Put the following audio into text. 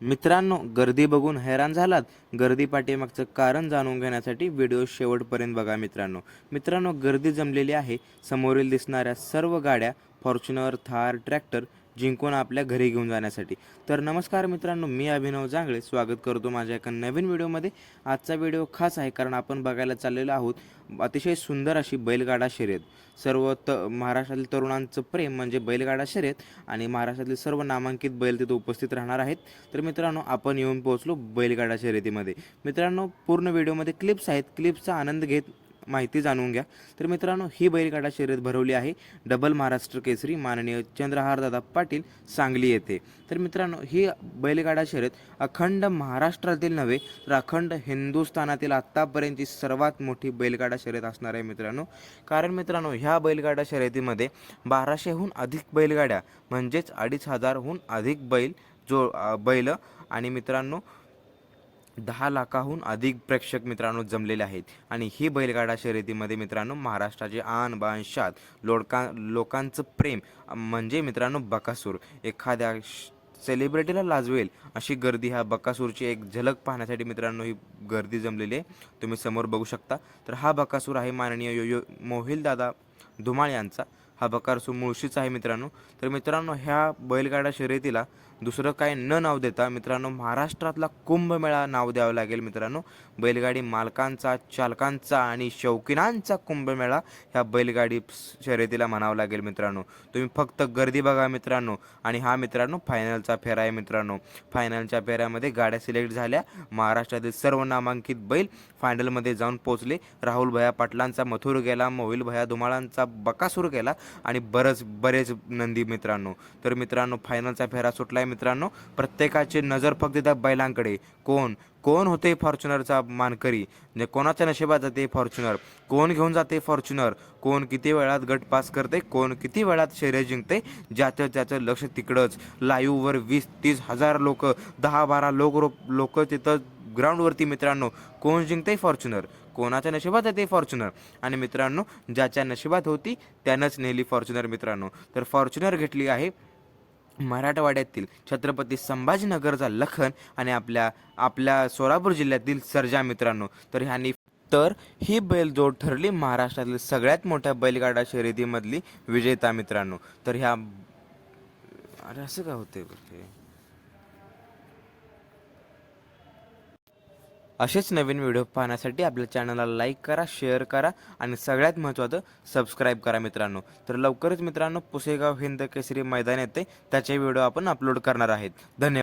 मित्रांनो, गर्दी बघून हैराण झालात? गर्दी पाठीमागचं कारण जाणून घेण्यासाठी व्हिडिओ शेवटपर्यंत बघा मित्रांनो. मित्रांनो, गर्दी जमलेली आहे समोरील दिसणाऱ्या सर्व गाड्या फॉर्च्युनर, थार, ट्रॅक्टर जिंकून आपल्या घरी घेऊन जाण्यासाठी. तर नमस्कार मित्रांनो, मी अभिनव जांगळे स्वागत करतो माझ्या एका नवीन व्हिडिओमध्ये. आजचा व्हिडिओ खास आहे कारण आपण बघायला चाललेलो आहोत अतिशय सुंदर अशी बैलगाडा शर्यत. महाराष्ट्रातील तरुणांचं प्रेम म्हणजे बैलगाडा शर्यत आणि महाराष्ट्रातील सर्व नामांकित बैल तिथे उपस्थित राहणार आहेत. तर मित्रांनो, आपण येऊन पोहोचलो बैलगाडा शर्यतीमध्ये. मित्रांनो, पूर्ण व्हिडिओमध्ये क्लिप्स आहेत, क्लिप्सचा आनंद घेत माहिती जाणून घ्या. तर मित्रांनो, ही बैलगाडा शर्यत भरवली आहे डबल महाराष्ट्र केसरी माननीय चंद्रहारदादा पाटील सांगली येथे. तर मित्रांनो, ही बैलगाडा शर्यत अखंड महाराष्ट्रातील नव्हे तर अखंड हिंदुस्थानातील आत्तापर्यंतची सर्वात मोठी बैलगाडा शर्यत असणार आहे मित्रांनो. कारण मित्रांनो, ह्या बैलगाडा शर्यतीमध्ये 1200हून अधिक बैलगाड्या म्हणजेच 2500हून अधिक बैल आणि मित्रांनो 10 लाखाहून अधिक प्रेक्षक मित्रांनो जमलेले आहेत. आणि ही बैलगाडा शर्यतीमध्ये मित्रांनो महाराष्ट्राचे आन बान शान लोकांचं प्रेम म्हणजे मित्रांनो बकासूर. एखाद्या सेलिब्रिटीला लाजवेल अशी गर्दी ह्या बकासूरची एक झलक पाहण्यासाठी मित्रांनो ही गर्दी जमलेली आहे. तुम्ही समोर बघू शकता. तर हा बकासूर आहे माननीय मोहिलदादा धुमाळ यांचा. हा बकासूर मुळशीचा आहे मित्रांनो. तर मित्रांनो, ह्या बैलगाडा शर्यतीला दुसरं काय न नाव देता मित्रांनो महाराष्ट्रातला कुंभमेळा नाव द्यावं लागेल मित्रांनो. बैलगाडी मालकांचा, चालकांचा आणि शौकीनांचा कुंभमेळा ह्या बैलगाडी शर्यतीला म्हणावं लागेल मित्रांनो. तुम्ही फक्त गर्दी बघा मित्रांनो. आणि हा मित्रांनो फायनलचा फेरा आहे मित्रांनो. फायनलच्या फेऱ्यामध्ये गाड्या सिलेक्ट झाल्या. महाराष्ट्रातील सर्व नामांकित बैल फायनलमध्ये जाऊन पोहोचले. राहुल भैया पाटलांचा मथुर गेला, मोहिल भैया धुमाळांचा बकासूर गेला आणि बरेच नंदी मित्रांनो. तर मित्रांनो, फायनलचा फेरा सुटलाय मित्रांनो. प्रत्येकाची नजर फक्त त्या बैलांकडे. कोण होते फॉर्च्युनरचा मानकरी, म्हणजे कोणाच्या नशिबात जाते फॉर्च्युनर, कोण घेऊन जाते फॉर्च्युनर, कोण किती वेळात गट पास करते, कोण किती वेळात शर्यत जिंकते. ज्याचं लक्ष तिकडंच. लाईव्हवर 20-30 हजार लोक, 10-12 लोक तिथं ग्राउंडवरती मित्रांनो. कोण जिंकते फॉर्च्युनर, कोणाच्या नशिबात येते फॉर्च्युनर. आणि मित्रांनो, ज्याच्या नशिबात होती त्यानंच नेली फॉर्च्युनर मित्रांनो. तर फॉर्च्युनर घेतली आहे मराठवाड्यातील छत्रपती संभाजीनगरचा लखन आणि आपल्या सोलापूर जिल्ह्यातील सर्जा मित्रांनो. तर ही बैलजोड ठरली महाराष्ट्रातील सगळ्यात मोठ्या बैलगाडा शर्यतीमधली विजेता मित्रांनो. तर अरे असं का होते? असेच नवीन व्हिडिओ पाहण्यासाठी आपल्या चॅनलला लाईक करा, शेअर करा आणि सगळ्यात महत्त्वाचं सबस्क्राईब करा मित्रांनो. तर लवकरच मित्रांनो पुसेगाव हिंद केसरी मैदान येते, त्याचे व्हिडिओ आपण अपलोड करणार आहेत. धन्यवाद.